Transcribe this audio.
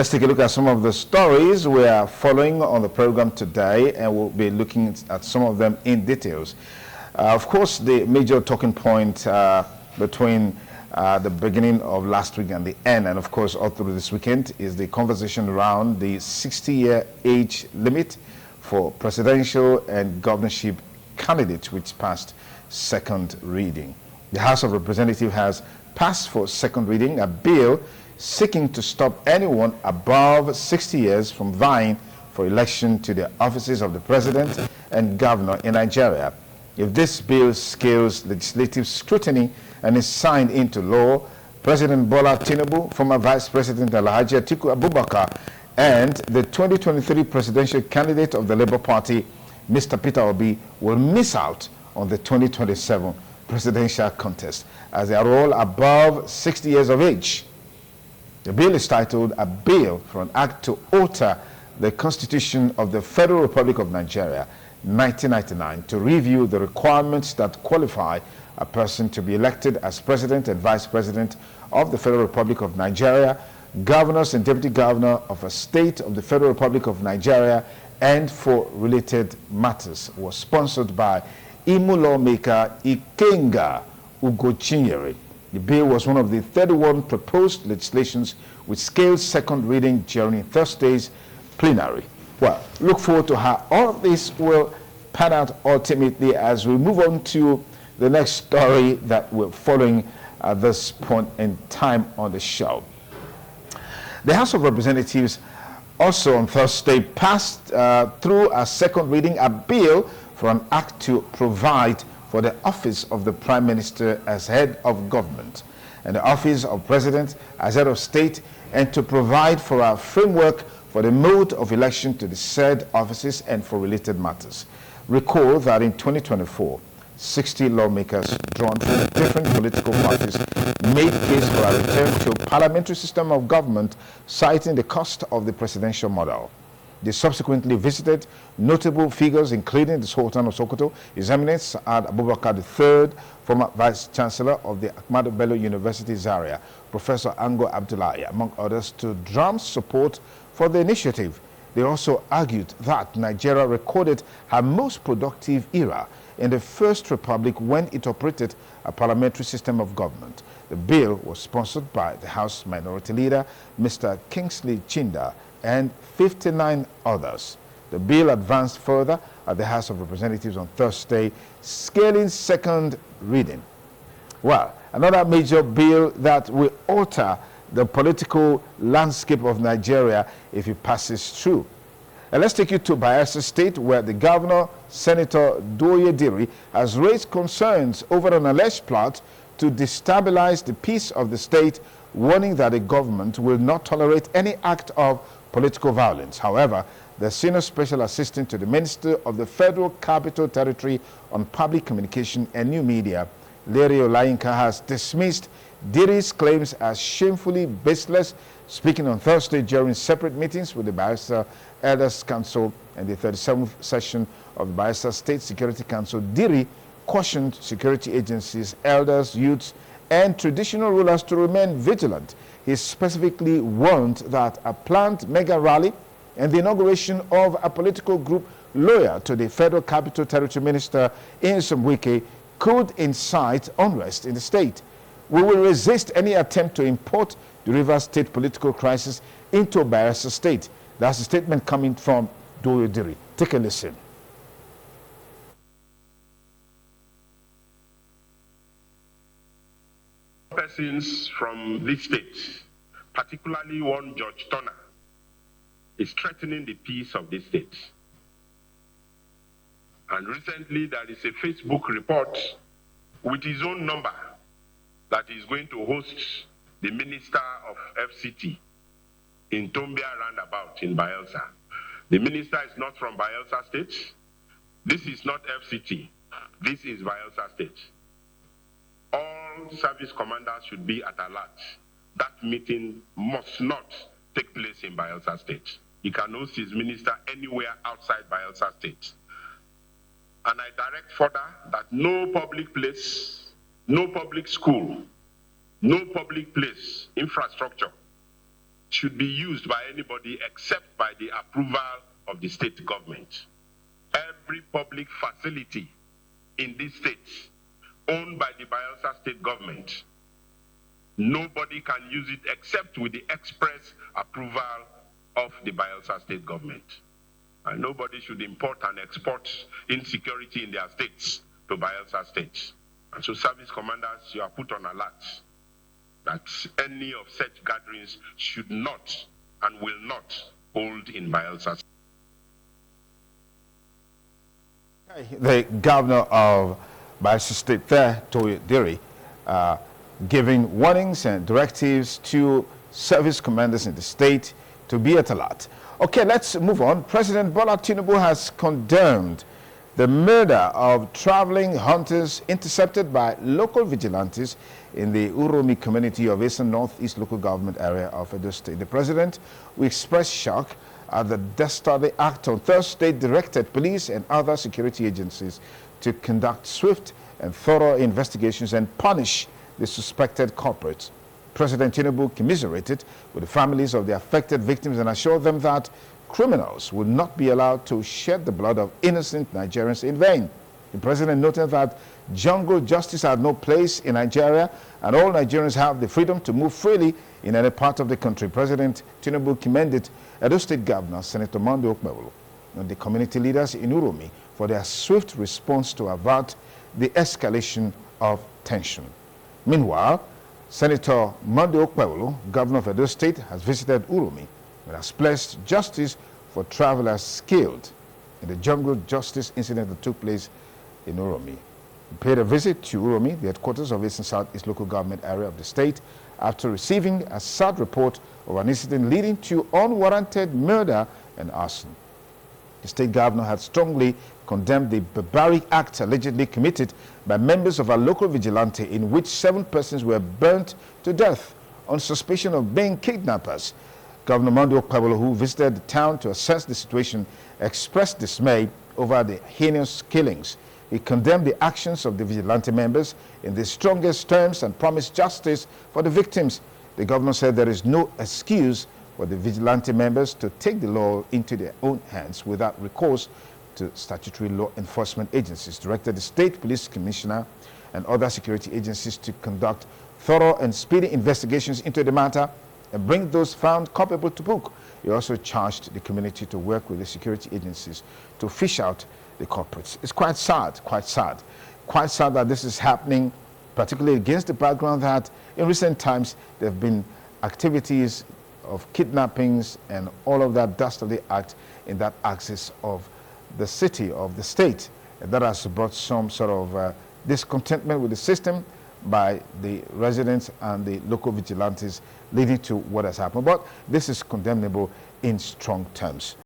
Let's take a look at some of the stories we are following on the program today, and we'll be looking at some of them in details. Of course, the major talking point between the beginning of last week and the end, and of course all through this weekend, is the conversation around the 60-year age limit for presidential and governorship candidates, which passed second reading. The House of Representatives has passed for second reading a bill seeking to stop anyone above 60 years from vying for election to the offices of the president and governor in Nigeria. If this bill scales legislative scrutiny and is signed into law, President Bola Tinubu, former Vice President Alhaji Atiku Abubakar, and the 2023 presidential candidate of the Labour Party, Mr. Peter Obi, will miss out on the 2027 presidential contest as they are all above 60 years of age. The bill is titled "A Bill for an Act to Alter the Constitution of the Federal Republic of Nigeria, 1999, to review the requirements that qualify a person to be elected as President and Vice President of the Federal Republic of Nigeria, governors and deputy governor of a state of the Federal Republic of Nigeria, and for related matters." Was sponsored by Imo lawmaker Ikenga Ugochinyere. The bill was one of the 31 proposed legislations which scaled second reading during Thursday's plenary. Well, look forward to how all of this will pan out ultimately as we move on to the next story that we're following at this point in time on the show. The House of Representatives also on Thursday passed through a second reading a bill for an act to provide for the office of the Prime Minister as head of government and the office of President as head of state, and to provide for a framework for the mode of election to the said offices and for related matters. Recall that in 2024, 60 lawmakers drawn from different political parties made case for a return to a parliamentary system of government, citing the cost of the presidential model. They subsequently visited notable figures, including the Sultan of Sokoto, His Eminence Saad Abubakar III, former Vice Chancellor of the Okpebholo University, Zaria, Professor Ango Abdullahi, among others, to drum support for the initiative. They also argued that Nigeria recorded her most productive era in the First Republic when it operated a parliamentary system of government. The bill was sponsored by the House Minority Leader, Mr. Kingsley Chinda, and 59 others. The bill advanced further at the House of Representatives on Thursday, scaling second reading. Well, another major bill that will alter the political landscape of Nigeria if it passes through. And let's take you to Bayelsa State, where the governor, Senator Doye Diri, has raised concerns over an alleged plot to destabilize the peace of the state, warning that the government will not tolerate any act of political violence. However, the senior special assistant to the Minister of the Federal Capital Territory on Public Communication and New Media, Larry Olayinka, has dismissed Diri's claims as shamefully baseless. Speaking on Thursday during separate meetings with the Bayelsa Elders Council and the 37th session of the Bayelsa State Security Council, Diri cautioned security agencies, elders, youths, and traditional rulers to remain vigilant. He specifically warned that a planned mega rally and the inauguration of a political group loyal to the Federal Capital Territory Minister Nyesom Wike could incite unrest in the state. We will resist any attempt to import the Rivers State political crisis into Bayelsa State. That's a statement coming from Doye Diri. Take a listen. Persons from this state, particularly one George Turner, is threatening the peace of this state. And recently there is a Facebook report with his own number that is going to host the Minister of FCT in Tombia roundabout in Bayelsa. The minister is not from Bayelsa State. This is not FCT. This is Bayelsa State. All service commanders should be at alert. That meeting must not take place in Bayelsa State. He can host his minister anywhere outside Bayelsa State. And I direct further that no public place, no public school, no public place, infrastructure should be used by anybody except by the approval of the state government. Every public facility in this state owned by the Bayelsa state government, nobody can use it except with the express approval of the Bayelsa state government. And nobody should import and export insecurity in their states to Bayelsa states. And so service commanders, you are put on alert that any of such gatherings should not and will not hold in Bayelsa. The governor of Bayelsa State there, Toyo Diri, giving warnings and directives to service commanders in the state to be at alert. Okay, let's move on. President Bola Tinubu has condemned the murder of traveling hunters intercepted by local vigilantes in the Uromi community of Eastern Northeast local government area of Edo State. The president, who expressed shock at the dastardly act on Thursday, directed police and other security agencies to conduct swift and thorough investigations and punish the suspected culprits. President Tinubu commiserated with the families of the affected victims and assured them that criminals will not be allowed to shed the blood of innocent Nigerians in vain. The president noted that jungle justice had no place in Nigeria and all Nigerians have the freedom to move freely in any part of the country. President Tinubu commended Edo State Governor Senator Monday Okpebholo and the community leaders in Uromi for their swift response to avert the escalation of tension. Meanwhile, Senator Monday Okpebholo, governor of Edo State, has visited Uromi and has blessed justice for travelers killed in the jungle justice incident that took place in Uromi. He paid a visit to Uromi, the headquarters of Eastern Southeast local government area of the state, after receiving a sad report of an incident leading to unwarranted murder and arson. The state governor had strongly condemned the barbaric act allegedly committed by members of a local vigilante in which 7 persons were burnt to death on suspicion of being kidnappers. Governor Monday Okpebholo, who visited the town to assess the situation, expressed dismay over the heinous killings. He condemned the actions of the vigilante members in the strongest terms and promised justice for the victims. The governor said there is no excuse for the vigilante members to take the law into their own hands without recourse to statutory law enforcement agencies. Directed the state police commissioner and other security agencies to conduct thorough and speedy investigations into the matter and bring those found culpable to book. He also charged the community to work with the security agencies to fish out the culprits. It's quite sad that this is happening, particularly against the background that in recent times there have been activities of kidnappings and all of that dastardly act in that axis of the city, of the state. And that has brought some sort of discontentment with the system by the residents and the local vigilantes, leading to what has happened. But this is condemnable in strong terms.